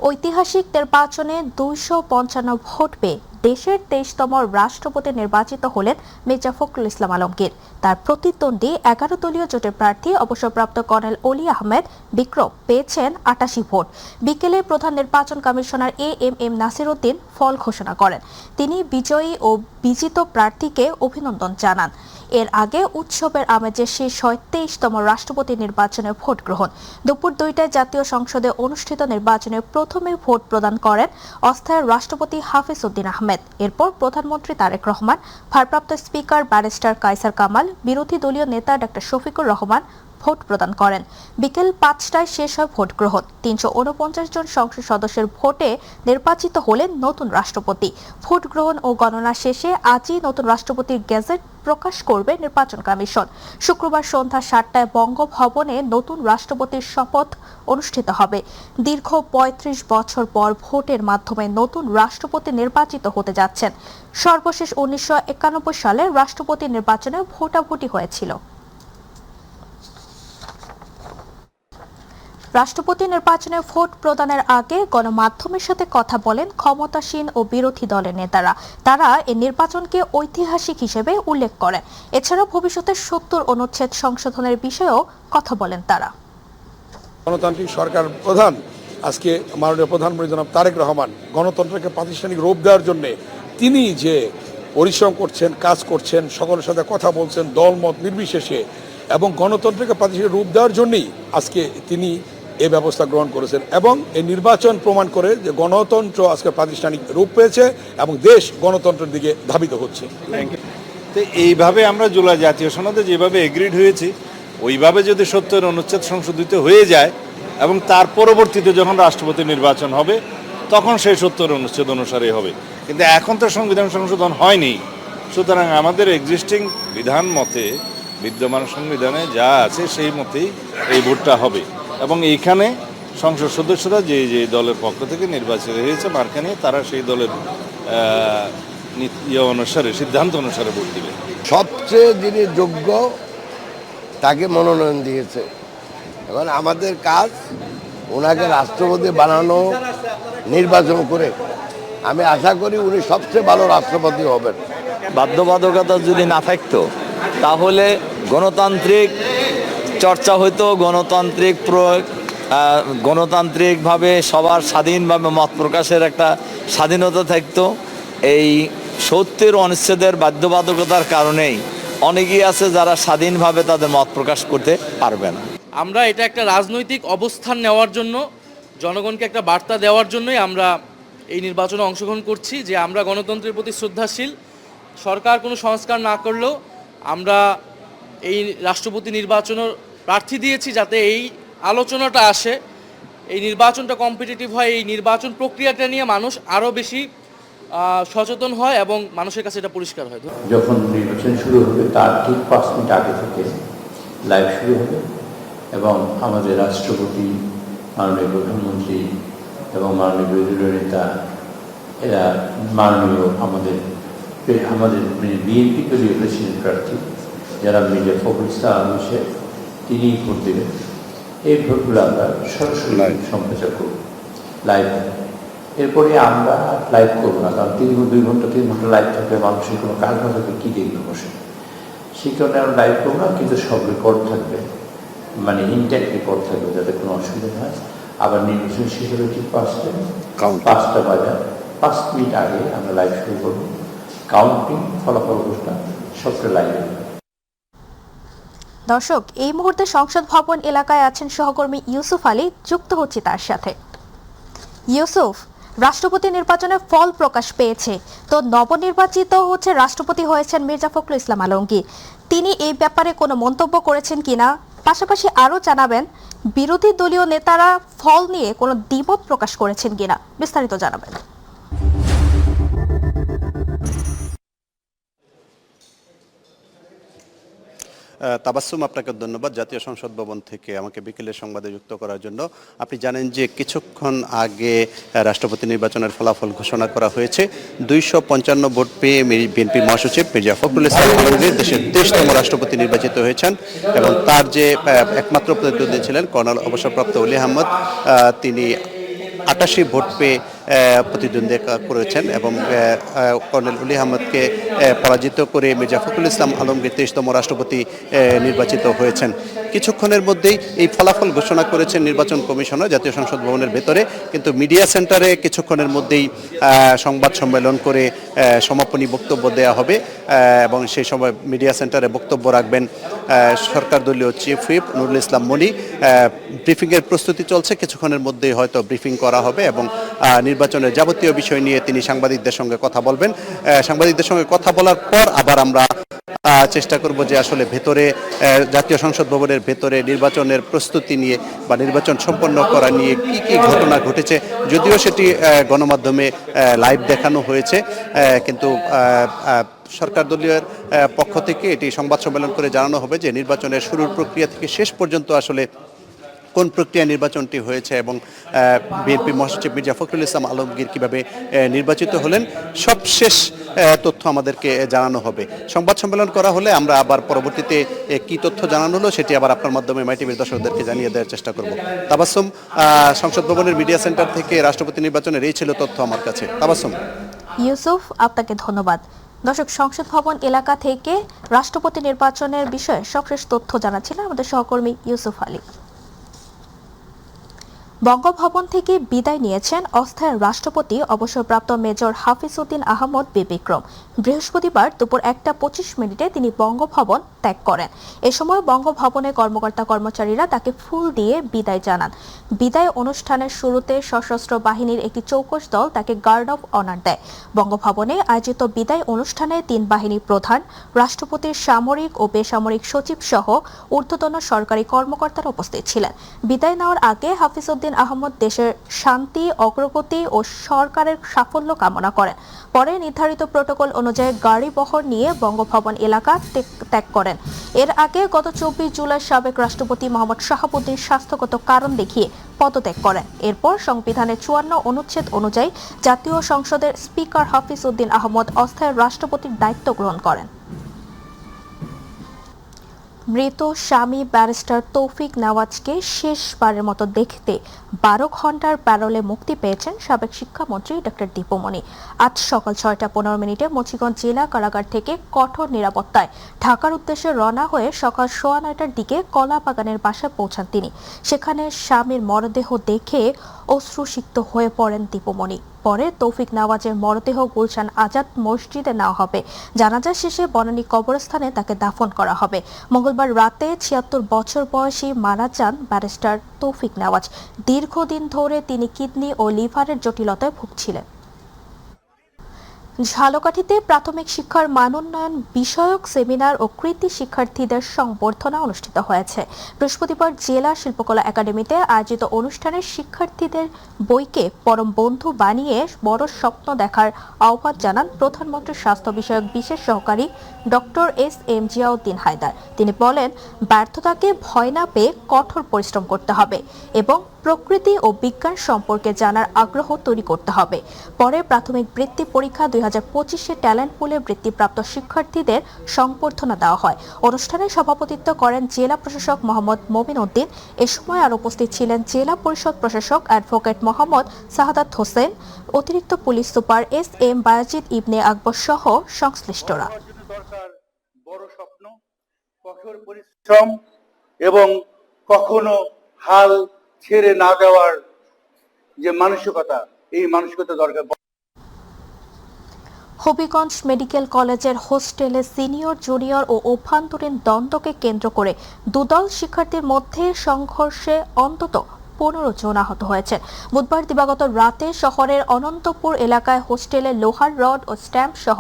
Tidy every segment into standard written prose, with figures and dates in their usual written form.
ঐতিহাসিক নির্বাচনে 255 ভোট পেয়ে দেশের 23তম রাষ্ট্রপতি নির্বাচিত হলেন মির্জা ফখরুল ইসলাম আলমগীর। তার প্রতিদ্বন্দ্বী 11 দলীয় জোটের প্রার্থী অবসরপ্রাপ্ত কর্নেল অলি আহমেদ বিক্রম পেয়েছেন 88 ভোট। বিকেলে প্রধান নির্বাচন কমিশনার এএমএম নাসির উদ্দিন ফল ঘোষণা করেন। তিনি বিজয়ী ও বিজিত প্রার্থীকে অভিনন্দন জানান। এর আগে উৎসবের আমেজে শেষ হয় 23তম রাষ্ট্রপতি নির্বাচনের ভোট গ্রহণ। দুপুর 2টায় জাতীয় সংসদে অনুষ্ঠিত নির্বাচনে প্রথমে ভোট প্রদান করেন অস্থায়ী রাষ্ট্রপতি হাফিজ উদ্দিন আহমেদ। এরপর প্রধানমন্ত্রী তারেক রহমান, ভারপ্রাপ্ত স্পিকার ব্যারিস্টার কায়সার কামাল, বিরোধী দলীয় নেতা ডা শফিকুর রহমান ভোট প্রদান করেন। বিকেল 5টায় শেষ হয় ভোট গ্রহণ। 349 জন সংসদ সদস্যের ভোটে নির্বাচিত হলেন নতুন রাষ্ট্রপতি। ভোট গ্রহণ ও গণনা শেষে আজই নতুন রাষ্ট্রপতির গেজেট প্রকাশ করবে নির্বাচন কমিশন। শুক্রবার সন্ধ্যা 7টায় বঙ্গভবনে নতুন রাষ্ট্রপতির শপথ অনুষ্ঠিত হবে। দীর্ঘ 35 বছর পর ভোটের মাধ্যমে নতুন রাষ্ট্রপতি নির্বাচিত হতে যাচ্ছেন। সর্বশেষ 1991 সালে রাষ্ট্রপতি নির্বাচনে ভোটাভুটি হয়েছিল। রাষ্ট্রপতি নির্বাচনে ভোট প্রদানের আগে গণমাধ্যমের সাথে কথা বলেন ক্ষমতাসীন ও বিরোধী দলের নেতারা। তারা এই নির্বাচনকে ঐতিহাসিক হিসেবে উল্লেখ করেন। এছাড়া ভবিষ্যতে 70 অনুচ্ছেদ সংশোধনের বিষয়েও কথা বলেন তারা। গণতান্ত্রিক সরকার প্রধান আজকে মাননীয় প্রধানমন্ত্রী জনাব তারেক রহমান গণতন্ত্রকে প্রাতিষ্ঠানিক রূপ দেওয়ার জন্য তিনি যে পরিশ্রম করছেন, কাজ করছেন, সকলের সাথে কথা বলছেন দলমত নির্বিশেষে, এবং গণতন্ত্রকে প্রাতিষ্ঠানিক রূপ দেওয়ার জন্যই আজকে তিনি এই ব্যবস্থা গ্রহণ করেছেন। এবং এই নির্বাচন প্রমাণ করে যে গণতন্ত্র আজকে প্রাতিষ্ঠানিক রূপ পেয়েছে এবং দেশ গণতন্ত্রের দিকে ধাবিত হচ্ছে। তো এইভাবে আমরা জুলাই জাতীয় সনদে যেভাবে এগ্রিড হয়েছি ওইভাবে যদি 70 অনুচ্ছেদ সংশোধিত হয়ে যায় এবং তার পরবর্তীতে যখন রাষ্ট্রপতি নির্বাচন হবে তখন সেই 70 অনুচ্ছেদ অনুসারে হবে। কিন্তু এখন তো সংবিধান সংশোধন হয়নি, সুতরাং আমাদের এক্সিস্টিং বিধান মতে বিদ্যমান সংবিধানে যা আছে সেই মতেই এই ভোটটা হবে। এবং এইখানে সংসদ সদস্যরা যে যে দলের পক্ষ থেকে নির্বাচিত হয়েছে মার্কা নিয়ে তারা সেই দলের অনুসারে সিদ্ধান্ত অনুসারে ভোট দিবে। সবচেয়ে যিনি যোগ্য তাকে মনোনয়ন দিয়েছে। এখন আমাদের কাজ ওনাকে রাষ্ট্রপতি বানানো, নির্বাচন করে আমি আশা করি উনি সবচেয়ে ভালো রাষ্ট্রপতি হবেন। বাধ্যবাধকতা যদি না থাকতো তাহলে গণতান্ত্রিক চর্চা হইতো, গণতান্ত্রিক প্রয়োগ, গণতান্ত্রিকভাবে সবার স্বাধীনভাবে মত প্রকাশের একটা স্বাধীনতা থাকতো। এই 70 অনুচ্ছেদের বাধ্যবাধকতার কারণেই অনেকেই আছে যারা স্বাধীনভাবে তাদের মত প্রকাশ করতে পারবে না। আমরা এটা একটা রাজনৈতিক অবস্থান নেওয়ার জন্য, জনগণকে একটা বার্তা দেওয়ার জন্যই আমরা এই নির্বাচনে অংশগ্রহণ করছি যে আমরা গণতন্ত্রের প্রতি শ্রদ্ধাশীল। সরকার কোনো সংস্কার না করলেও আমরা এই রাষ্ট্রপতি নির্বাচনের প্রার্থী দিয়েছি যাতে এই আলোচনাটা আসে, এই নির্বাচনটা কম্পিটিটিভ হয়, এই নির্বাচন প্রক্রিয়াটা নিয়ে মানুষ আরও বেশি সচেতন হয় এবং মানুষের কাছে এটা পরিষ্কার হয়। যখন নির্বাচন শুরু হবে তার ঠিক 5 মিনিট আগে থেকে লাইভ শুরু হবে এবং আমাদের রাষ্ট্রপতি, মাননীয় প্রধানমন্ত্রী এবং মাননীয় বিরোধী নেতা এরা মাননীয় আমাদের বিএনপি দলীয় প্রেসিডেন্ট প্রার্থী যারা মির্জা ফখরুল ইসলাম আলমগীর তিনি ভোট দেবেন। এই ভোটগুলো আমরা সরাসরি সম্প্রচার করব লাইভ। এরপরে আমরা লাইভ করবো না, কারণ 2 ঘন্টা 3 ঘন্টা লাইভ থাকলে মানুষের কোনো কাজ না থাকবে কী দেখবে বসে, সেই কারণে আমরা লাইভ করবো না। কিন্তু সব রেকর্ড থাকবে, মানে ইনট্যাক্ট রেকর্ড থাকবে যাতে কোনো অসুবিধা হয়। আবার নির্বাচন শেষ হলে ঠিক 5টা বাজার 5 মিনিট আগে আমরা লাইভ শুরু করবো। কাউন্টিং ফলাফল ঘোষণা সবটা লাইভ। দর্শক, এই মুহূর্তে সংসদ ভবন এলাকায় আছেন সহকর্মী ইউসুফ আলী, যুক্ত হচ্ছে তার সাথে। ইউসুফ, রাষ্ট্রপতি নির্বাচনে ফল প্রকাশ পেয়েছে, তো নবনির্বাচিত রাষ্ট্রপতি হয়েছেন মির্জা ফখরুল ইসলাম আলমগীর। তিনি এই ব্যাপারে কোনো মন্তব্য করেছেন কিনা, পাশাপাশি আরও জানাবেন বিরোধী দলীয় নেতারা ফল নিয়ে কোনো দ্বিমত প্রকাশ করেছেন কিনা, বিস্তারিত জানাবেন। তাবাসসুম, আপনাকে ধন্যবাদ জাতীয় সংসদ ভবন থেকে আমাকে বিকেলের সংবাদে যুক্ত করার জন্য। আপনি জানেন যে কিছুক্ষণ আগে রাষ্ট্রপতি নির্বাচনের ফলাফল ঘোষণা করা হয়েছে। 255 ভোট পেয়ে বিএনপি মহাসচিব মির্জা ফখরুল ইসলাম আলমগীর দেশের 23তম রাষ্ট্রপতি নির্বাচিত হয়েছেন এবং তার যে একমাত্র প্রতিদ্বন্দ্বী ছিলেন কর্নেল অবসরপ্রাপ্ত অলি আহমদ, তিনি 88 ভোট পেয়ে প্রতিদ্বন্দ্বিতা করেছেন এবং কর্নেল অলি আহমদকে পরাজিত করে মির্জা ফখরুল ইসলাম আলমগীর 23তম রাষ্ট্রপতি নির্বাচিত হয়েছেন। কিছুক্ষণের মধ্যেই এই ফলাফল ঘোষণা করেছেন নির্বাচন কমিশনার জাতীয় সংসদ ভবনের ভেতরে, কিন্তু মিডিয়া সেন্টারে কিছুক্ষণের মধ্যেই সংবাদ সম্মেলন করে সমাপনী বক্তব্য দেওয়া হবে এবং সেই সময় মিডিয়া সেন্টারে বক্তব্য রাখবেন সরকার দলীয় চিফ হুইপ নুরুল ইসলাম মনি। ব্রিফিংয়ের প্রস্তুতি চলছে, কিছুক্ষণের মধ্যেই হয়তো ব্রিফিং করা হবে এবং নির্বাচনের যাবতীয় বিষয় নিয়ে তিনি সাংবাদিকদের সঙ্গে কথা বলবেন। সাংবাদিকদের সঙ্গে কথা বলার পর আবার আমরা চেষ্টা করব যে আসলে ভেতরে জাতীয় সংসদ ভবনের ভেতরে নির্বাচনের প্রস্তুতি নিয়ে বা নির্বাচন সম্পন্ন করা নিয়ে কি কি ঘটনা ঘটেছে, যদিও সেটি গণমাধ্যমে লাইভ দেখানো হয়েছে, কিন্তু সরকার দলীয় পক্ষ থেকে এটি সংবাদ সম্মেলন করে জানানো হবে যে নির্বাচনের শুরুর প্রক্রিয়া থেকে শেষ পর্যন্ত আসলে কোন প্রক্রিয়া নির্বাচনটি হয়েছে এবং বিএনপি মহাসচিব মির্জা ফখরুল ইসলাম আলমগীর কীভাবে নির্বাচিত হলেন সবশেষ তথ্য আমাদেরকে জানানো হবে। সংবাদ সম্মেলন করা হলে আমরা আবার পরবর্তীতে কি তথ্য জানানো হলো সেটি আবার আপনার মাধ্যমে মাইটিভির দর্শকদেরকে জানিয়ে দেওয়ার চেষ্টা করব। তাবাসসুম, সংসদ ভবনের মিডিয়া সেন্টার থেকে রাষ্ট্রপতি নির্বাচনের এই ছিল তথ্য আমার কাছে। তাবাসসুম। ইউসুফ, আপনাকে ধন্যবাদ। দর্শক, সংসদ ভবন এলাকা থেকে রাষ্ট্রপতি নির্বাচনের বিষয়ে সবশেষ তথ্য জানাচ্ছিলেন আমাদের সহকর্মী ইউসুফ আলী। বঙ্গভবন থেকে বিদায় নিয়েছেন অস্থায়ী রাষ্ট্রপতি অবসরপ্রাপ্ত মেজর হাফিজ উদ্দিন আহমদ বিক্রম। বৃহস্পতিবার দুপুর 1:25 তিনি বঙ্গভবন ত্যাগ করেন। এ সময় বঙ্গভবনের কর্মকর্তা কর্মচারীরা তাকে ফুল দিয়ে বিদায় জানান। বিদায় অনুষ্ঠানের শুরুতে সশস্ত্র বাহিনীর একটি চৌকস দল তাকে গার্ড অফ অনার দেয়। বঙ্গভবনে আয়োজিত বিদায় অনুষ্ঠানে 3 বাহিনীর প্রধান, রাষ্ট্রপতির সামরিক ও বেসামরিক সচিব সহ ঊর্ধ্বতন সরকারি কর্মকর্তারা উপস্থিত ছিলেন। বিদায় নেওয়ার আগে হাফিজ উদ্দিন আহমদ দেশের শান্তি, অগ্রগতি ও সরকারের সাফল্য কামনা করেন। পরে নির্ধারিত প্রটোকল অনুযায়ী গাড়ি বহর নিয়ে বঙ্গভবন এলাকা ত্যাগ করেন। এর আগে গত 24 জুলাই সাবেক রাষ্ট্রপতি মোহাম্মদ শাহাবুদ্দিন স্বাস্থ্যগত কারণ দেখিয়ে পদত্যাগ করেন। এরপর সংবিধানের 54 অনুচ্ছেদ অনুযায়ী জাতীয় সংসদের স্পিকার হাফিজ উদ্দিন আহমদ অস্থায়ী রাষ্ট্রপতির দায়িত্ব গ্রহণ করেন। মৃত স্বামী ব্যারিস্টার তৌফিক নেওয়াজকে শেষবারের মতো দেখতে 12 ঘন্টার প্যারোলে মুক্তি পেয়েছেন সাবেক শিক্ষামন্ত্রী ডক্টর দীপুমণি। আজ সকাল 6:15 মুন্সিগঞ্জ জেলা কারাগার থেকে কঠোর নিরাপত্তায় ঢাকার উদ্দেশ্যে রওনা হয়ে সকাল 9:15টার দিকে কলাবাগানের বাসায় পৌঁছান তিনি। সেখানে স্বামীর মরদেহ দেখে অশ্রুসিক্ত হয়ে পড়েন দীপুমণি। পরে তৌফিক নেওয়াজের মরদেহ গুলশান আজাদ মসজিদে নেওয়া হবে। জানাজা শেষে বনানী কবরস্থানে তাকে দাফন করা হবে। মঙ্গলবার রাতে 76 বছর বয়সী মারা যান ব্যারিস্টার তৌফিক নেওয়াজ। দীর্ঘদিন ধরে তিনি কিডনি ও লিভারের জটিলতায় ভুগছিলেন। ঝালকাঠিতে প্রাথমিক শিক্ষার মানোন্নয়ন বিষয়ক সেমিনার ও কৃতি শিক্ষার্থীদের সংবর্ধনা অনুষ্ঠিত হয়েছে। বৃহস্পতিবার জেলা শিল্পকলা একাডেমিতে আয়োজিত অনুষ্ঠানে শিক্ষার্থীদের বইকে পরম বন্ধু বানিয়ে বড় স্বপ্ন দেখার আহ্বান জানান প্রধানমন্ত্রীর স্বাস্থ্য বিষয়ক বিশেষ সহকারী ডক্টর এস.এম. জিয়াউদ্দিন হায়দার। তিনি বলেন, ব্যর্থতাকে ভয় না পেয়ে কঠোর পরিশ্রম করতে হবে এবং প্রকৃতি ও বিজ্ঞান সম্পর্কে জানার আগ্রহ তৈরি করতে হবে। পরে প্রাথমিক বৃত্তি পরীক্ষা 2025-এ ট্যালেন্ট পুলে বৃত্তিপ্রাপ্ত শিক্ষার্থীদের সংবর্ধনা দেওয়া হয়। অনুষ্ঠানে সভাপতিত্ব করেন জেলা প্রশাসক মোহাম্মদ মবিন উদ্দিন। এ সময় আর উপস্থিত ছিলেন জেলা পরিষদ প্রশাসক অ্যাডভোকেট মোহাম্মদ সাহাদাত হোসেন, অতিরিক্ত পুলিশ সুপার এস.এম. বায়াজিদ ইবনে আকবর সহ সংশ্লিষ্টরা। বড় স্বপ্ন, কঠোর পরিশ্রম এবং কখনো হাল ছেড়ে না দেওয়ার যে মানসিকতা, এই মানসিকতা দরকার। হবিগঞ্জ মেডিকেল কলেজের হোস্টেলে সিনিয়র জুনিয়র ও অভ্যন্তরীণ দ্বন্দ্বকে কেন্দ্র করে দুদল শিক্ষার্থীর মধ্যে সংঘর্ষে অন্তত 15 জন আহত হয়েছে। বুধবার দিবাগত রাতে শহরের অনন্তপুর এলাকায় হোস্টেলে লোহার রড ও স্ট্যাম্প সহ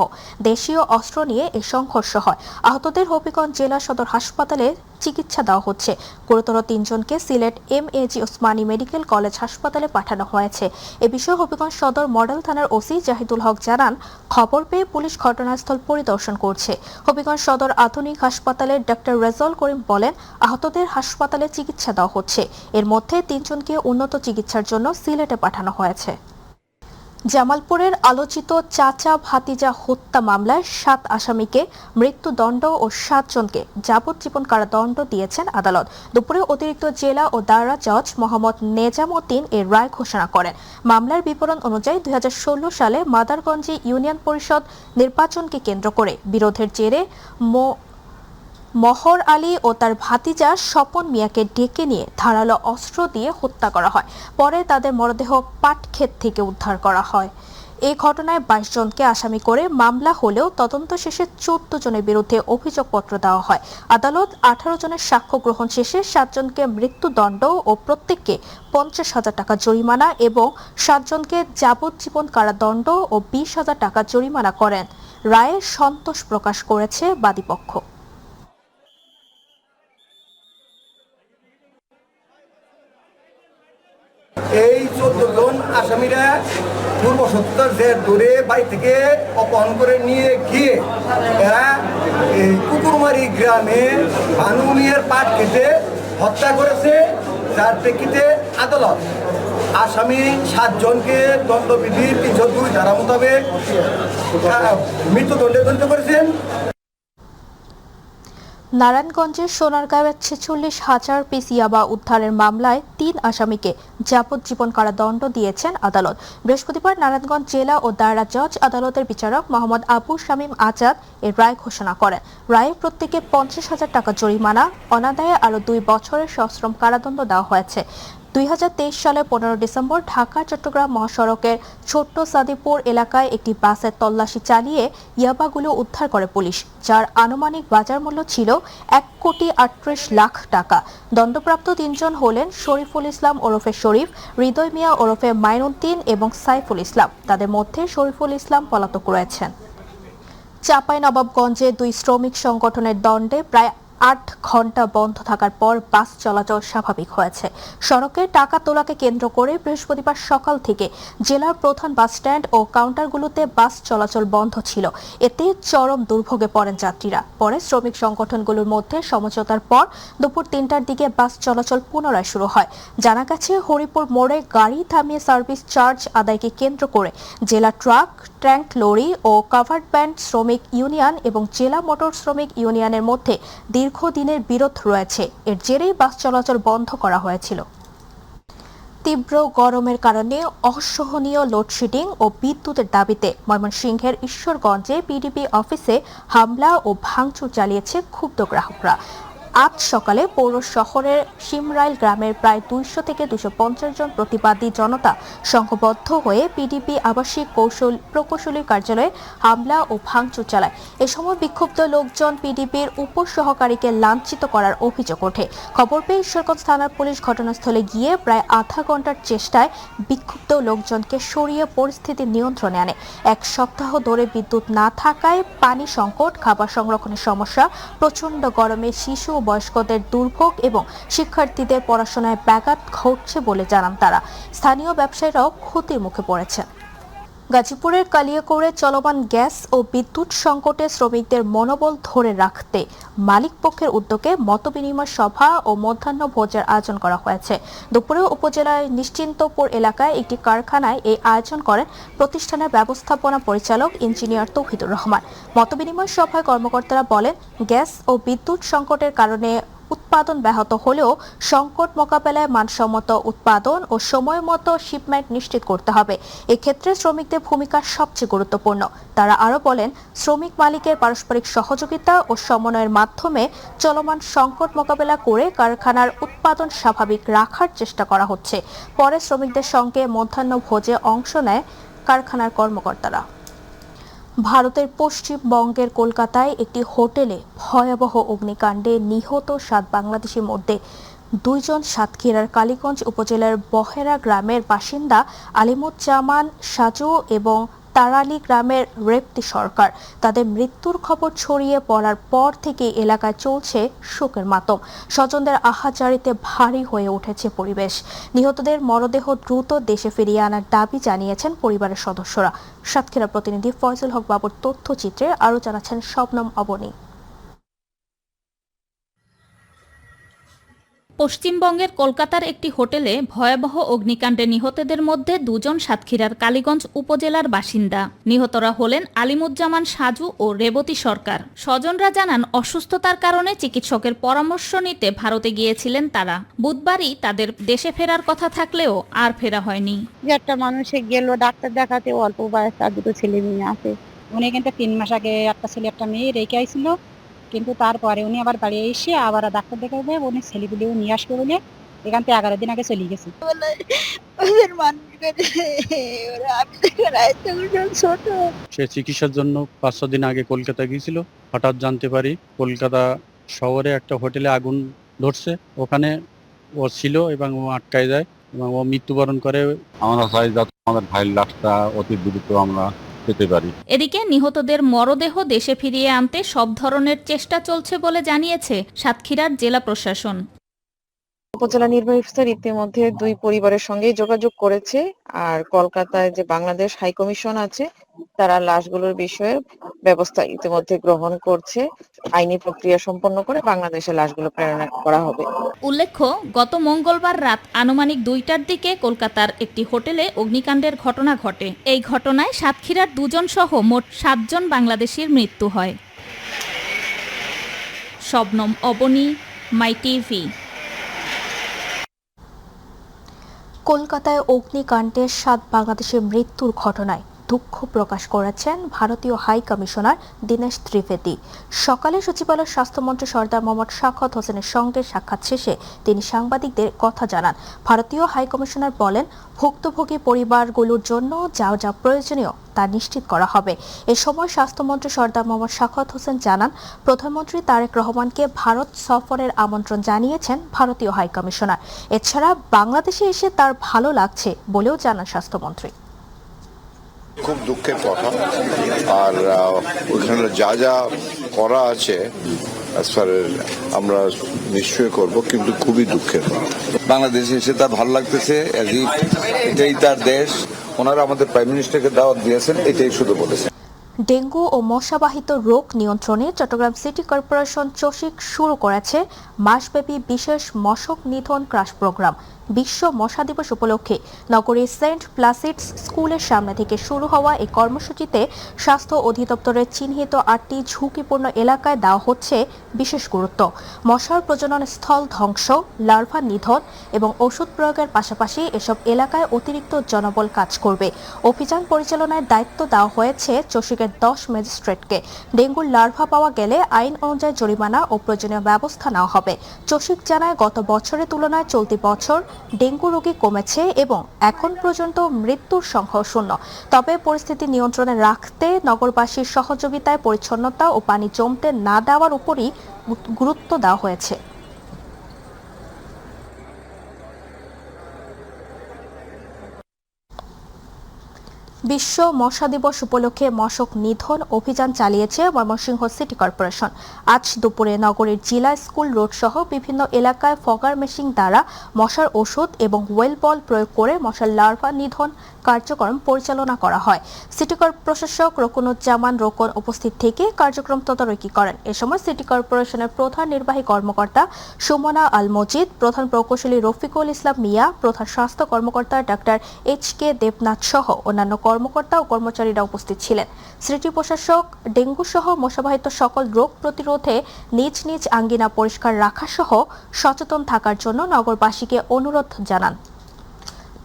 দেশীয় অস্ত্র নিয়ে এই সংঘর্ষ হয়। আহতদের হবিগঞ্জ জেলা সদর হাসপাতালে চিকিৎসা দেওয়া হচ্ছে। গুরুতর 3 জনকে সিলেট এম.এ.জি. ওসমানী মেডিকেল কলেজ হাসপাতালে পাঠানো হয়েছে। এ বিষয়ে হবিগঞ্জ সদর মডেল থানার ওসি জাহিদুল হক জানান, খবর পেয়ে পুলিশ ঘটনাস্থল পরিদর্শন করছে। হবিগঞ্জ সদর আধুনিক হাসপাতালের ডক্টর রেজাউল করিম বলেন, আহতদের হাসপাতালে চিকিৎসা দেওয়া হচ্ছে। এর মধ্যে 3 জনকে উন্নত চিকিৎসার জন্য সিলেটে পাঠানো হয়েছে। জামালপুরের আলোচিত চাচা ভাতিজা হত্যা মামলায় 7 আসামিকে মৃত্যুদণ্ড ও 7 জনকে যাবজ্জীবন কারাদণ্ড দিয়েছেন আদালত। দুপুরে অতিরিক্ত জেলা ও দায়রা জজ মোহাম্মদ নেজামউদ্দিন এর রায় ঘোষণা করেন। মামলার বিবরণ অনুযায়ী 2016 সালে মাদারগঞ্জে ইউনিয়ন পরিষদ নির্বাচনকে কেন্দ্র করে বিরোধের জেরে মহর আলী ও তার ভাতিজা স্বপন মিয়াকে ডেকে নিয়ে ধারালো অস্ত্র দিয়ে হত্যা করা হয়। পরে তাদের মরদেহ পাটক্ষেত থেকে উদ্ধার করা হয়। এই ঘটনায় 22 জনকে আসামি করে মামলা হলেও তদন্ত শেষে 14 জনের বিরুদ্ধে অভিযোগপত্র দেওয়া হয়। আদালত 18 জনের সাক্ষ্য গ্রহণ শেষে 7 জনকে মৃত্যুদণ্ড ও প্রত্যেককে 50,000 টাকা জরিমানা এবং 7 জনকে যাবজ্জীবন কারাদণ্ড ও 20,000 টাকা জরিমানা করেন। রায়ে সন্তোষ প্রকাশ করেছে বাদীপক্ষ। এই 14 জন আসামিরা পূর্বশত্রুতার জের ধরে বাড়ি থেকে অপহরণ করে নিয়ে গিয়ে এরা এই কুকুরমারি গ্রামে ভানু মিয়ার পাট কেটে হত্যা করেছে, যার প্রেক্ষিতে আদালত আসামি 7 জনকে দণ্ডবিধির 302 ধারা মোতাবেক মৃত্যুদণ্ডে দণ্ডিত করেছেন। নারায়ণগঞ্জের সোনারগাঁওয়ে 46,000 পিস ইয়াবা উদ্ধারের মামলায় 3 আসামিকে যাবজ্জীবন কারাদণ্ড দিয়েছেন আদালত। বৃহস্পতিবার নারায়ণগঞ্জ জেলা ও দায়রা জজ আদালতের বিচারক মোহাম্মদ আবু শামীম আজাদ এর রায় ঘোষণা করেন। রায়ে প্রত্যেকে 50,000 টাকা জরিমানা, অনাদায়ে আরও 2 বছরের সশ্রম কারাদণ্ড দেওয়া হয়েছে। 2023 সালের 15 ডিসেম্বর ঢাকা চট্টগ্রাম মহাসড়কের ছোট্ট সাদিপুর এলাকায় একটি বাসের তল্লাশি চালিয়ে ইয়াবাগুলো উদ্ধার করে পুলিশ, যার আনুমানিক বাজার মূল্য ছিল 1,38,00,000 টাকা। দণ্ডপ্রাপ্ত 3 জন হলেন শরীফুল ইসলাম ওরফে শরীফ, হৃদয় মিয়া ওরফে মাইনুদ্দিন এবং সাইফুল ইসলাম। তাদের মধ্যে শরীফুল ইসলাম পলাতক রয়েছেন। চাঁপাইনবাবগঞ্জে 2 শ্রমিক সংগঠনের দ্বন্দ্বে প্রায় 8 ঘন্টা বন্ধ থাকার পর বাস চলাচল স্বাভাবিক হয়েছে। সড়কে টাকা তোলাকে কেন্দ্র করে বৃহস্পতিবার সকাল থেকে জেলার প্রধান বাস স্ট্যান্ড ও কাউন্টারগুলোতে বাস চলাচল বন্ধ ছিল। এতে চরম দুর্ভোগে পড়েন যাত্রীরা। পরে শ্রমিক সংগঠনগুলোর মধ্যে সমঝোতার পর দুপুর 3টার দিকে বাস চলাচল পুনরায় শুরু হয়। জানা গেছে, হরিপুর মোড়ে গাড়ি থামিয়ে সার্ভিস চার্জ আদায়কে কেন্দ্র করে জেলা ট্রাক, ট্যাঙ্ক লরি ও কাভার্ড ভ্যান শ্রমিক ইউনিয়ন এবং জেলা মোটর শ্রমিক ইউনিয়নের মধ্যে দীর্ঘদিনের বিরোধ রয়েছে। এর জেরেই বাস চলাচল বন্ধ করা হয়েছিল। তীব্র গরমের কারণে অসহনীয় লোডশেডিং ও বিদ্যুতের দাবিতে ময়মনসিংহের ঈশ্বরগঞ্জে পিডিপি অফিসে হামলা ও ভাঙচুর চালিয়েছে ক্ষুব্ধ গ্রাহকরা। আজ সকালে পৌর শহরের শিমরাইল গ্রামের প্রায় 200 থেকে 250 জন প্রতিবাদী জনতা সংঘবদ্ধ হয়ে পিডিপি আবাসিক প্রকৌশলী কার্যালয়ে হামলা ও ভাঙচুর চালায়। এ সময় বিক্ষুব্ধ লোকজন পিডিপির উপসহকারীকে লাঞ্ছিত করার অভিযোগ ওঠে। খবর পেয়ে ঈশ্বরগঞ্জ থানার পুলিশ ঘটনাস্থলে গিয়ে প্রায় আধা ঘন্টার চেষ্টায় বিক্ষুব্ধ লোকজনকে সরিয়ে পরিস্থিতি নিয়ন্ত্রণে আনে। 1 সপ্তাহ ধরে বিদ্যুৎ না থাকায় পানি সংকট, খাবার সংরক্ষণের সমস্যা, প্রচণ্ড গরমে শিশু বয়স্কদের দুর্ভোগ এবং শিক্ষার্থীদের পড়াশোনায় ব্যাঘাত ঘটছে বলে জানান তারা। স্থানীয় ব্যবসায়ীরাও ক্ষতির মুখে পড়েছেন। গাজীপুরের কালিয়াকৈরে চলমান গ্যাস ও বিদ্যুৎ সংকটে শ্রমিকদের মনোবল ধরে রাখতে মালিক পক্ষের উদ্যোগে মতবিনিময় সভা ও মধ্যাহ্ন ভোজের আয়োজন করা হয়েছে। দুপুরে উপজেলার নিশ্চিন্তপুর এলাকায় একটি কারখানায় এই আয়োজন করেন প্রতিষ্ঠানের ব্যবস্থাপনা পরিচালক ইঞ্জিনিয়ার তৌহিদুর রহমান। মতবিনিময় সভায় কর্মকর্তারা বলেন, গ্যাস ও বিদ্যুৎ সংকটের কারণে উৎপাদন ব্যাহত হলেও সংকট মোকাবেলায় মানসম্মত উৎপাদন ও সময় মতো শিপমেন্ট নিশ্চিত করতে হবে। এক্ষেত্রে শ্রমিকদের ভূমিকা সবচেয়ে গুরুত্বপূর্ণ। তারা আরও বলেন, শ্রমিক মালিকের পারস্পরিক সহযোগিতা ও সমন্বয়ের মাধ্যমে চলমান সংকট মোকাবেলা করে কারখানার উৎপাদন স্বাভাবিক রাখার চেষ্টা করা হচ্ছে। পরে শ্রমিকদের সঙ্গে মধ্যাহ্ন ভোজে অংশ নেয় কারখানার কর্মকর্তারা। ভারতের পশ্চিমবঙ্গের কলকাতায় একটি হোটেলে ভয়াবহ অগ্নিকাণ্ডে নিহত 7 বাংলাদেশির মধ্যে 2 জন সাতক্ষীরার কালীগঞ্জ উপজেলার বহেরা গ্রামের বাসিন্দা আলিমুজ্জামান সাজু এবং তারালি গ্রামের রেপ্তি সরকার। তাদের মৃত্যুর খবর ছড়িয়ে পড়ার পর থেকে এলাকায় চলছে শোকের মাতম। স্বজনদের আহাজারিতে ভারী হয়ে উঠেছে পরিবেশ। নিহতদের মরদেহ দ্রুত দেশে ফিরিয়ে আনার দাবি জানিয়েছেন পরিবারের সদস্যরা। সাতক্ষীরা প্রতিনিধি ফয়জুল হক বাবুর তথ্যচিত্রে আরও জানাচ্ছেন শবনম অবনী। পশ্চিমবঙ্গের কলকাতার একটি হোটেলে ভয়াবহ অগ্নিকাণ্ডে নিহতদের মধ্যে দুজন সাতক্ষীরার কালীগঞ্জ উপজেলার বাসিন্দা। নিহতরা হলেন আলিমুজ্জামান সাজু ও রেবতী সরকার। স্বজনরা জানান, অসুস্থতার কারণে চিকিৎসকের পরামর্শ নিতে ভারতে গিয়েছিলেন তারা। বুধবারই তাদের দেশে ফেরার কথা থাকলেও আর ফেরা হয়নি। যে একটা মানুষে গেল ডাক্তার দেখাতে, অল্প বয়স, তার দুটো ছেলে মেয়ে আছে। উনি কিন্তু 3 মাস আগে একটা ছেলে একটা মেয়ে রেখে আইছিল, কিন্তু তারপরে উনি আবার বাড়ি এসে আবার ডাক্তার দেখাবে, উনি ছেলেগুলিও নিয়ে আসবে বলে এখান থেকে 11 দিন আগে চলে গেছে। সে চিকিৎসার জন্য 5-6 দিন আগে কলকাতা গিয়েছিল। হঠাৎ জানতে পারি কলকাতা শহরে একটা হোটেলে আগুন ধরছে। ওখানে ও ছিল এবং ও আটকায় যায় এবং ও মৃত্যুবরণ করে। আমরা চাই যাতে আমাদের ভাইয়ের লাশটা অতি দ্রুত আমরা পেতে পারি। এদিকে নিহতদের মরদেহ দেশে ফিরিয়ে আনতে সব ধরনের চেষ্টা চলছে বলে জানিয়েছে সাতক্ষীরার জেলা প্রশাসন। উপজেলা নির্বাহী অফিসার ইতিমধ্যে 2 পরিবারের সঙ্গে যোগাযোগ করেছে, আর কলকাতায় যে বাংলাদেশ হাই কমিশন আছে তারা লাশগুলোর বিষয়ে ব্যবস্থা ইতিমধ্যে গ্রহণ করছে। আইনি প্রক্রিয়া সম্পন্ন করে বাংলাদেশে লাশগুলো প্রেরণ করা হবে। উল্লেখ্য, গত মঙ্গলবার রাত আনুমানিক 2টার দিকে কলকাতার একটি হোটেলে অগ্নিকাণ্ডের ঘটনা ঘটে। এই ঘটনায় সাতক্ষীরার 2 জন সহ মোট 7 জন বাংলাদেশির মৃত্যু হয়। শবনম অবনী, মাই টিভি। কলকাতায় অগ্নিকাণ্ডে 7 বাংলাদেশের মৃত্যুর ঘটনায় দুঃখ প্রকাশ করেছেন ভারতীয় হাই কমিশনার দীনেশ ত্রিবেদী। সকালে সচিবালয়ের স্বাস্থ্যমন্ত্রী সরদার মোহাম্মদ শাখাওয়াত হোসেনের সঙ্গে সাক্ষাৎ শেষে তিনি সাংবাদিকদের কথা জানান। ভারতীয় হাই কমিশনার বলেন, ভুক্তভোগী পরিবারগুলোর জন্য যা যা প্রয়োজনীয় তা নিশ্চিত করা হবে। এ সময় স্বাস্থ্যমন্ত্রী সরদার মোহাম্মদ শাখাওয়াত হোসেন জানান, প্রধানমন্ত্রী তারেক রহমানকে ভারত সফরের আমন্ত্রণ জানিয়েছেন ভারতীয় হাই কমিশনার। এছাড়া বাংলাদেশে এসে তার ভালো লাগছে বলেও জানান স্বাস্থ্যমন্ত্রী। খুব দুঃখের কথা, আর ওইখানে যা যা করা আছে আমরা নিশ্চয়ই করব, কিন্তু খুবই দুঃখের কথা। বাংলাদেশে এসে তার ভালো লাগতেছে, এটাই তার দেশ। ওনারা আমাদের প্রাইম মিনিস্টারকে দাওয়াত দিয়েছেন, এটাই শুধু বলেছেন। ডেঙ্গু ও মশাবাহিত রোগ নিয়ন্ত্রণে চট্টগ্রাম সিটি কর্পোরেশন চসিক শুরু করেছে মাসব্যাপী বিশেষ মশক নিধন ক্রাশ প্রোগ্রাম। বিশ্ব মশা দিবস উপলক্ষে নগরীর সেন্ট প্লাসিডস স্কুলের সামনে থেকে শুরু হওয়া এই কর্মসূচিতে স্বাস্থ্য অধিদপ্তরের চিহ্নিত 8টি ঝুঁকিপূর্ণ এলাকায় দেওয়া হচ্ছে বিশেষ গুরুত্ব। মশার প্রজনন স্থল ধ্বংস, লার্ভা নিধন এবং ওষুধ প্রয়োগের পাশাপাশি এসব এলাকায় অতিরিক্ত জনবল কাজ করবে। অভিযান পরিচালনার দায়িত্ব দেওয়া হয়েছে চসিকের 10 ম্যাজিস্ট্রেটকে। ডেঙ্গুর লার্ভা পাওয়া গেলে আইন অনুযায়ী জরিমানা ও প্রয়োজনীয় ব্যবস্থা নেওয়া হবে। চসিক জানায়, গত বছরের তুলনায় চলতি বছর ডেঙ্গু রোগী কমেছে এবং এখন পর্যন্ত মৃত্যুর সংখ্যা শূন্য। তবে পরিস্থিতি নিয়ন্ত্রণে রাখতে নগরবাসীর সহযোগিতায় পরিচ্ছন্নতা ও পানি জমতে না দেওয়ার উপরই গুরুত্ব দেওয়া হয়েছে। বিশ্ব মশা দিবস উপলক্ষে মশক নিধন অভিযান চালিয়েছে ময়মনসিংহ সিটি কর্পোরেশন। আজ দুপুরে নগরীর জিলা স্কুল রোড সহ বিভিন্ন এলাকায় ফগার মেশিন দ্বারা মশার ওষুধ এবং ওয়েল বল প্রয়োগ করে মশার লার্ভা নিধন কার্যক্রম পরিচালনা করা হয়। সিটি প্রশাসক রকুনুজ্জামান রোকন উপস্থিত থেকে কার্যক্রম তদারকি করেন। এ সময় সিটি কর্পোরেশনের প্রধান নির্বাহী কর্মকর্তা সুমনা আল মজিদ, প্রধান প্রকৌশলী রফিকুল ইসলাম মিয়া, প্রধান স্বাস্থ্য কর্মকর্তা ডাক্তার HK দেবনাথ সহ অন্যান্য কর্মকর্তা ও কর্মচারীরা উপস্থিত ছিলেন। সিটি প্রশাসক ডেঙ্গু সহ মশাবাহিত সকল রোগ প্রতিরোধে নিজ নিজ আঙ্গিনা পরিষ্কার রাখা সহ সচেতন থাকার জন্য নগরবাসীকে অনুরোধ জানান।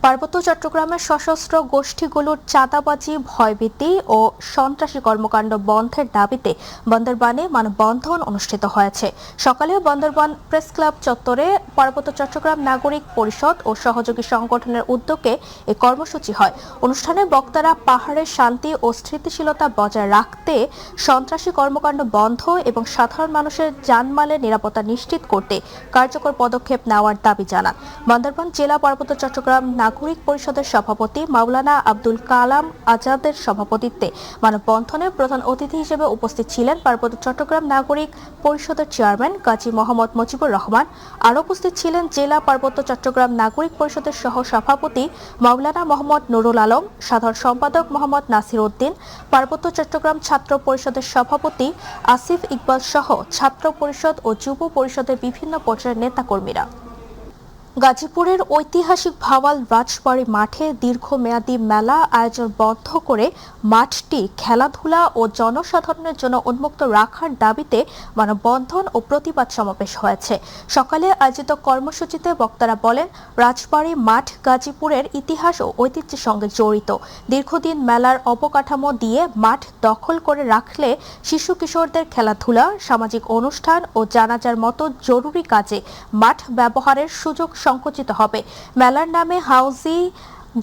পার্বত্য চট্টগ্রামের সশস্ত্র গোষ্ঠীগুলোর চাঁদাবাজি, ভয়ভীতি ও সন্ত্রাসী কর্মকাণ্ড বন্ধের দাবিতে বান্দরবানে মানববন্ধন অনুষ্ঠিত হয়েছে। সকালে বান্দরবান প্রেস ক্লাব চত্বরে পার্বত্য চট্টগ্রাম নাগরিক পরিষদ ও সহযোগী সংগঠনের উদ্যোগে এই কর্মসূচি হয়। অনুষ্ঠানে বক্তারা পাহাড়ের শান্তি ও স্থিতিশীলতা বজায় রাখতে সন্ত্রাসী কর্মকাণ্ড বন্ধ এবং সাধারণ মানুষের জানমালের নিরাপত্তা নিশ্চিত করতে কার্যকর পদক্ষেপ নেওয়ার দাবি জানান। বান্দরবান জেলা পার্বত্য চট্টগ্রাম নাগরিক পরিষদের সভাপতি মাওলানা আব্দুল কালাম আজাদের সভাপতিত্বে মানববন্ধনে প্রধান অতিথি হিসেবে উপস্থিত ছিলেন পার্বত্য চট্টগ্রাম নাগরিক পরিষদের চেয়ারম্যান কাজী মোহাম্মদ মুজিবুর রহমান। আরও উপস্থিত ছিলেন জেলা পার্বত্য চট্টগ্রাম নাগরিক পরিষদের সহ সভাপতি মাওলানা মোহাম্মদ নুরুল আলম, সাধারণ সম্পাদক মোহাম্মদ নাসির উদ্দিন, পার্বত্য চট্টগ্রাম ছাত্র পরিষদের সভাপতি আসিফ ইকবাল সহ ছাত্র পরিষদ ও যুব পরিষদের বিভিন্ন পর্যায়ের নেতাকর্মীরা। গাজীপুরের ঐতিহাসিক ভাওয়াল রাজবাড়ী মাঠে দীর্ঘমেয়াদী মেলা আয়োজন বন্ধ করে মাঠটি খেলাধুলা ও জনসাধারণের জন্য উন্মুক্ত রাখার দাবিতে মানববন্ধন ও প্রতিবাদ সমাবেশ হয়েছে। সকালে আয়োজিত কর্মসূচিতে বক্তারা বলেন, রাজবাড়ী মাঠ গাজীপুরের ইতিহাস ও ঐতিহ্যের সঙ্গে জড়িত। দীর্ঘদিন মেলার অবকাঠামো দিয়ে মাঠ দখল করে রাখলে শিশু কিশোরদের খেলাধুলা, সামাজিক অনুষ্ঠান ও জানাজার মতো জরুরি কাজে মাঠ ব্যবহারের সুযোগ সংকুচিত হবে। মেলার নামে হাউজি,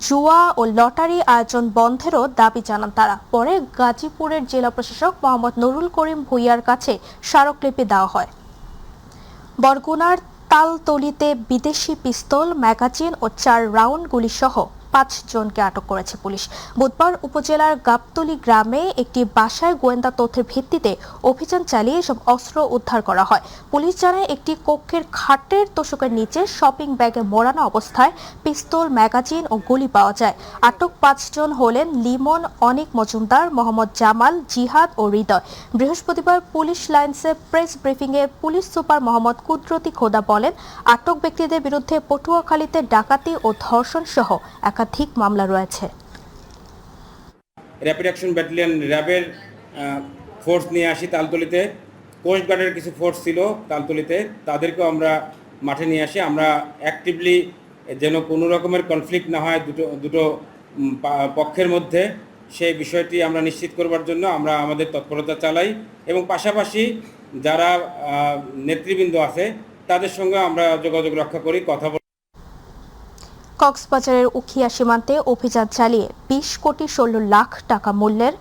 জুয়া ও লটারি আয়োজন বন্ধেরও দাবি জানান তারা। পরে গাজীপুরের জেলা প্রশাসক মোহাম্মদ নুরুল করিম ভূঁইয়ার কাছে স্মারকলিপি দেওয়া হয়। বরগুনার তালতলিতে বিদেশি পিস্তল, ম্যাগাজিন ও 4 রাউন্ড গুলিসহ 5 জনকে আটক করেছে পুলিশ। বুধবার উপজেলার গাবতলী গ্রামে একটি বাসায় গোয়েন্দা তথ্যের ভিত্তিতে অভিযান চালিয়ে এসব অস্ত্র উদ্ধার করা হয়। পুলিশ জানায়, একটি কক্ষের খাটের তোশকের নিচে শপিং ব্যাগে মোড়ানো অবস্থায় পিস্তল, ম্যাগাজিন ও গুলি পাওয়া যায়। আটক 5 জন হলেন লিমন, অনিক মজুমদার, মোহাম্মদ জামাল, জিহাদ ও হৃদয়। বৃহস্পতিবার পুলিশ লাইন্সে প্রেস ব্রিফিংয়ে পুলিশ সুপার মোহাম্মদ কুদরতি খোদা বলেন, আটক ব্যক্তিদের বিরুদ্ধে পটুয়াখালীতে ডাকাতি ও ধর্ষণ সহ একাধিক মামলা রয়েছে। র্যাপিড অ্যাকশন ব্যাটালিয়ন র্যাবের ফোর্স নিয়ে আসি তালতলিতে। কোস্ট গার্ডের কিছু ফোর্স ছিল তালতলিতে, তাদেরকেও আমরা মাঠে নিয়ে আসি। আমরা অ্যাক্টিভলি যেন কোনো রকমের কনফ্লিক্ট না হয় দুটো পক্ষের মধ্যে, সেই বিষয়টি আমরা নিশ্চিত করবার জন্য আমরা আমাদের তৎপরতা চালাই এবং পাশাপাশি যারা নেতৃবৃন্দ আছে তাদের সঙ্গে আমরা যোগাযোগ রক্ষা করি, কথা বলি। কক্সবাজারের উখিয়া সীমান্তে অভিযান চালিয়ে 20 কোটি 16 লাখ টাকা মূল্যের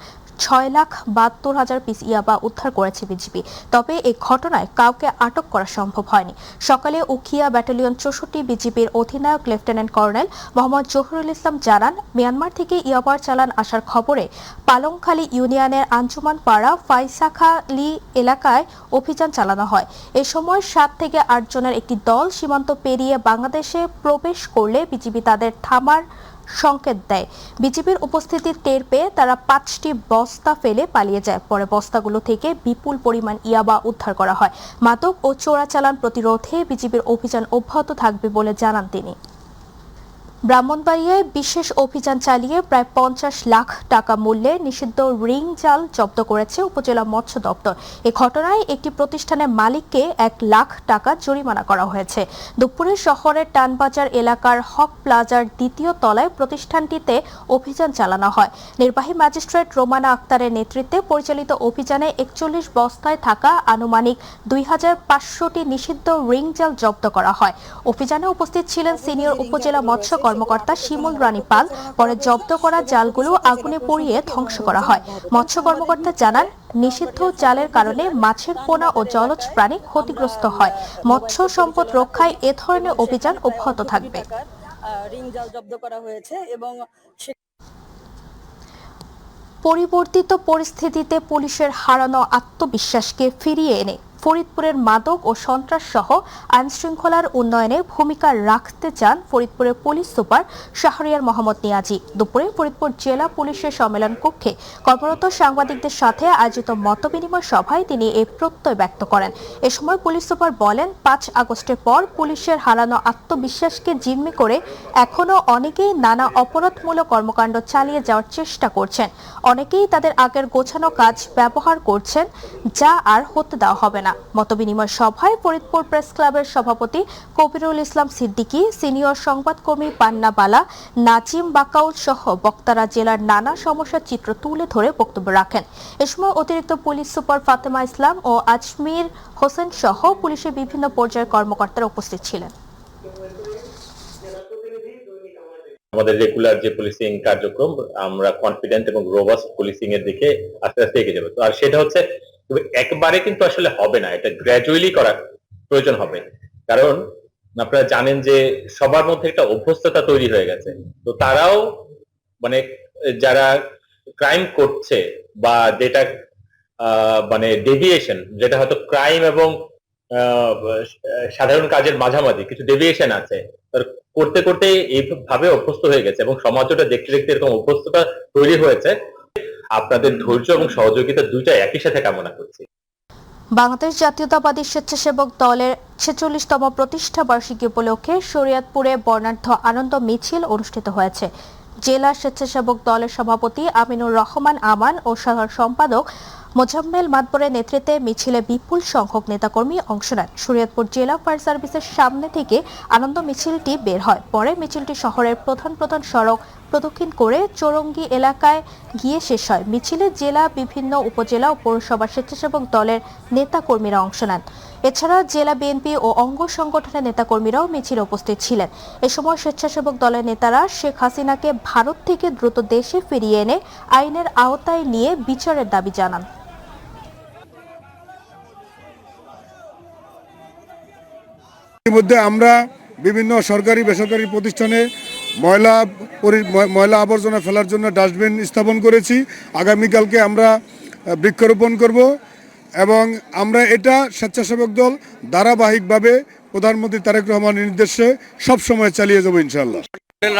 6,72,000 পিস ইয়াবা উদ্ধার করেছে বিজিবি। তবে এই ঘটনায় কাউকে আটক করা সম্ভব হয়নি। সকালে উখিয়া ব্যাটালিয়ন 64 বিজিবির অধিনায়ক লেফটেন্যান্ট কর্নেল মোহাম্মদ জহুরুল ইসলাম জানান, মিয়ানমার থেকে ইয়াবার চালান আসার খবরে পালংখালী ইউনিয়নের আঞ্জুমান পাড়া ফাইসাখালী এলাকায় অভিযান চালানো হয়। এ সময় 7 থেকে 8 জনের একটি দল সীমান্ত পেরিয়ে বাংলাদেশে প্রবেশ করলে বিজিবি তাদের থামার সংকেত দেয়। বিজিবির উপস্থিতি টের পেয়ে তারা 5টি বস্তা ফেলে পালিয়ে যায়। পরে বস্তাগুলো থেকে বিপুল পরিমাণ ইয়াবা উদ্ধার করা হয়। মাদক ও চোরাচালান প্রতিরোধে বিজিবির অভিযান অব্যাহত থাকবে বলে জানান তিনি। ব্রাহ্মণবাড়িয়ায় বিশেষ অভিযান চালিয়ে প্রায় 50 লাখ টাকা মূল্যের নিষিদ্ধ রিং জাল জব্দ করেছে উপজেলা মৎস্য দপ্তর। এ ঘটনায় একটি প্রতিষ্ঠানের মালিককে 1 লাখ টাকা জরিমানা করা হয়েছে। দুপুরে শহরের টানবাজার এলাকার হক প্লাজার 2য় তলায় প্রতিষ্ঠানটিতে অভিযান চালানো হয়। নির্বাহী ম্যাজিস্ট্রেট রোমানা আক্তারের নেতৃত্বে পরিচালিত অভিযানে 41 বস্তায় থাকা আনুমানিক 2500টি নিষিদ্ধ রিং জাল জব্দ করা হয়। অভিযানে উপস্থিত ছিলেন সিনিয়র উপজেলা মৎস্য কর্মকর্তা শিমুল রানী পাল। পরে জব্দ করা জালগুলো আগুনে পুড়িয়ে ধ্বংস করা হয়। মৎস্য কর্মকর্তা জানান, নিষিদ্ধ জালের কারণে মাছের পোনা ও জলজ প্রাণী ক্ষতিগ্রস্ত হয়। মৎস্য সম্পদ রক্ষায় এ ধরনের অভিযান অব্যাহত থাকবে। রিং জাল জব্দ করা হয়েছে এবং পরিবর্তিত পরিস্থিতিতে পুলিশের হারানো আত্মবিশ্বাসকে ফিরিয়ে এনে ফরিদপুরের মাদক ও সন্ত্রাস সহ আইন শৃঙ্খলার উন্নয়নে ভূমিকা রাখতে চান ফরিদপুরের পুলিশ সুপার শাহরিয়ার মোহাম্মদ নিয়াজি। দুপুরে ফরিদপুর জেলা পুলিশের সম্মেলন কক্ষে কর্মরত সাংবাদিকদের সাথে আয়োজিত মতবিনিময় সভায় তিনি এই প্রত্যয় ব্যক্ত করেন। এ সময় পুলিশ সুপার বলেন, 5 আগস্টের পর পুলিশের হারানো আত্মবিশ্বাসকে জিম্মি করে এখনো অনেকেই নানা অপরাধমূলক কর্মকাণ্ড চালিয়ে যাওয়ার চেষ্টা করছেন। অনেকেই তাদের আগের গোছানো কাজ ব্যবহার করছেন, যা আর হতে দেওয়া হবে না। মতবিনিময় সভায় ফরিদপুর প্রেস ক্লাবের সভাপতি কবিরুল ইসলাম সিদ্দিকী, সিনিয়র সংবাদকর্মী পান্না বালা, নাজিম বাকাউল সহ বক্তারা জেলার নানা সমস্যার চিত্র তুলে ধরে বক্তব্য রাখেন। এ সময় অতিরিক্ত পুলিশ সুপার ফাতেমা ইসলাম ও আজমির হোসেন সহ পুলিশের বিভিন্ন পর্যায়ের কর্মকর্তারা উপস্থিত ছিলেন। আমাদের রেগুলার যে পুলিশিং কার্যক্রম, আমরা কনফিডেন্ট এবং রোবাস্ট পুলিশিং এর দিকে আস্তে আস্তে এগিয়ে যাবো। আর সেটা হচ্ছে একবারে কিন্তু আসলে হবে না, এটা গ্র্যাজুয়ালি করার প্রয়োজন হবে। কারণ আপনারা জানেন যে সবার মধ্যে একটা অভ্যস্ততা তৈরি হয়ে গেছে। তো তারাও মানে যারা ক্রাইম করছে বা যেটা মানে ডেভিয়েশন, যেটা হয়তো ক্রাইম এবং সাধারণ কাজের মাঝামাঝি কিছু ডেভিয়েশন আছে, করতে করতে এইভাবে অভ্যস্ত হয়ে গেছে এবং সমাজটা দেখতে দেখতে এরকম অভ্যস্ততা তৈরি হয়েছে। আপনাদের ধৈর্য এবং সহযোগিতা দুইটা একই সাথে কামনা করছি। বাংলাদেশ জাতীয়তাবাদী স্বেচ্ছাসেবক দলের ৪৬তম প্রতিষ্ঠা বার্ষিকী উপলক্ষে শরীয়তপুরে বর্ণাঢ্য আনন্দ মিছিল অনুষ্ঠিত হয়েছে। জেলা স্বেচ্ছাসেবক দলের সভাপতি আমিনুর রহমান আমান ও সাধারণ সম্পাদক মোজাম্মেল মাতবরের নেতৃত্বে মিছিলে বিপুল সংখ্যক নেতাকর্মী অংশ নেন। শরীয়তপুর জেলা ফায়ার সার্ভিসের সামনে থেকে আনন্দ মিছিলটি বের হয়। পরে মিছিলটি শহরের প্রধান সড়ক প্রদক্ষিণ করে চৌরঙ্গি এলাকায় গিয়ে শেষ হয়। মিছিলে জেলা বিভিন্ন উপজেলা ও পৌরসভার স্বেচ্ছাসেবক দলের নেতাকর্মীরা অংশ নেন। এছাড়া জেলা বিএনপি ও অঙ্গ সংগঠনের নেতাকর্মীরাও মিছিলে উপস্থিত ছিলেন। এ সময় স্বেচ্ছাসেবক দলের নেতারা শেখ হাসিনাকে ভারত থেকে দ্রুত দেশে ফিরিয়ে এনে আইনের আওতায় নিয়ে বিচারের দাবি জানান। ইতিমধ্যে আমরা বিভিন্ন সরকারি বেসরকারি প্রতিষ্ঠানে ময়লা আবর্জনা ফেলার জন্য ডাস্টবিন স্থাপন করেছি। আগামীকালকে আমরা বৃক্ষরোপণ করব এবং আমরা এটা স্বেচ্ছাসেবক দল ধারাবাহিকভাবে প্রধানমন্ত্রী তারেক রহমানের নির্দেশে সবসময় চালিয়ে যাব ইনশাআল্লাহ।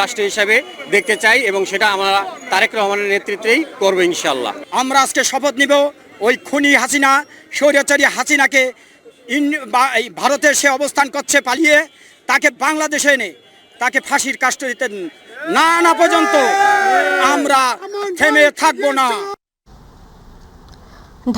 রাষ্ট্র হিসাবে দেখতে চাই এবং সেটা আমরা তারেক রহমানের নেতৃত্বেই করব ইনশাআল্লাহ। আমরা আজকে শপথ নিব ওই খুনি হাসিনা, স্বৈরাচারী হাসিনাকে ভারতে সে অবস্থান করছে পালিয়ে, তাকে বাংলাদেশে এনে তাকে ফাঁসির কাস্টডিতে না আনা পর্যন্ত আমরা থেমে থাকবো না।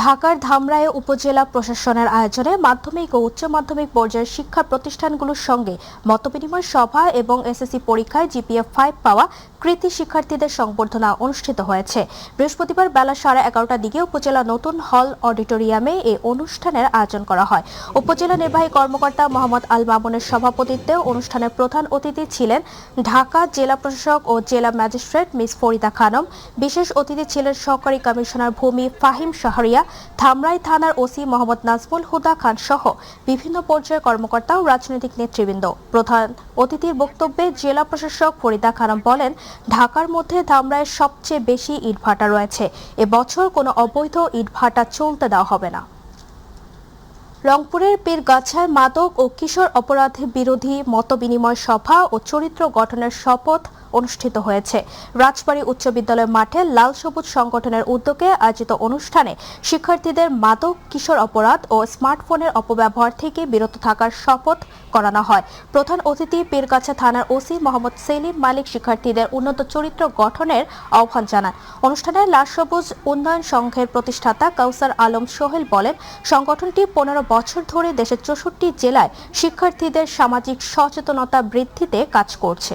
ঢাকার ধামরায়ে উপজেলা প্রশাসনের আয়োজনে মাধ্যমিক ও উচ্চ মাধ্যমিক পর্যায়ের শিক্ষা প্রতিষ্ঠানগুলোর সঙ্গে মতবিনিময় সভা এবং এসএসসি পরীক্ষায় জিপিএ 5 পাওয়া কৃতি শিক্ষার্থীদের সংবর্ধনা অনুষ্ঠিত হয়েছে। বৃহস্পতিবার বেলা 11:30টার দিকে উপজেলা নতুন হল অডিটোরিয়ামে এই অনুষ্ঠানের আয়োজন করা হয়। উপজেলা নির্বাহী কর্মকর্তা মোহাম্মদ আল মামুনের সভাপতিত্বে অনুষ্ঠানের প্রধান অতিথি ছিলেন ঢাকা জেলা প্রশাসক ও জেলা ম্যাজিস্ট্রেট মিস ফরিদা খানম। বিশেষ অতিথি ছিলেন সহকারী কমিশনার ভূমি ফাহিম শাহরিয়া, ধামরাই থানার ওসি মোহাম্মদ নাজমুল হুদা খান সহ বিভিন্ন পর্যায়ের কর্মকর্তা ও রাজনৈতিক নেতৃবৃন্দ। প্রধান অতিথির বক্তব্যে জেলা প্রশাসক ফরিদা খানম বলেন, ঢাকার মধ্যে ধামরায় সবচেয়ে বেশি ইটভাটা রয়েছে। এবছর কোনো অবৈধ ইটভাটা চলতে দেওয়া হবে না। রংপুরের পীরগাছায় মাদক ও কিশোর অপরাধ বিরোধী মতবিনিময় সভা ও চরিত্র গঠনের শপথ অনুষ্ঠিত হয়েছে। রাজবাড়ী উচ্চ বিদ্যালয় মাঠে লাল সবুজ সংগঠনের উদ্যোগে আয়োজিত অনুষ্ঠানে শিক্ষার্থীদের মাদক, কিশোর অপরাধ ও স্মার্টফোনের অপব্যবহার থেকে বিরত থাকার শপথ করানো হয়। প্রধান অতিথি পীরগাছা থানার ওসি মোহাম্মদ সেলিম মালিক শিক্ষার্থীদের উন্নত চরিত্র গঠনের আহ্বান জানান। অনুষ্ঠানে লাল সবুজ উন্নয়ন সংঘের প্রতিষ্ঠাতা কাউসার আলম সোহেল বলেন, সংগঠনটি 15 বছর ধরে দেশের 64 জেলায় শিক্ষার্থীদের সামাজিক সচেতনতা বৃদ্ধিতে কাজ করছে।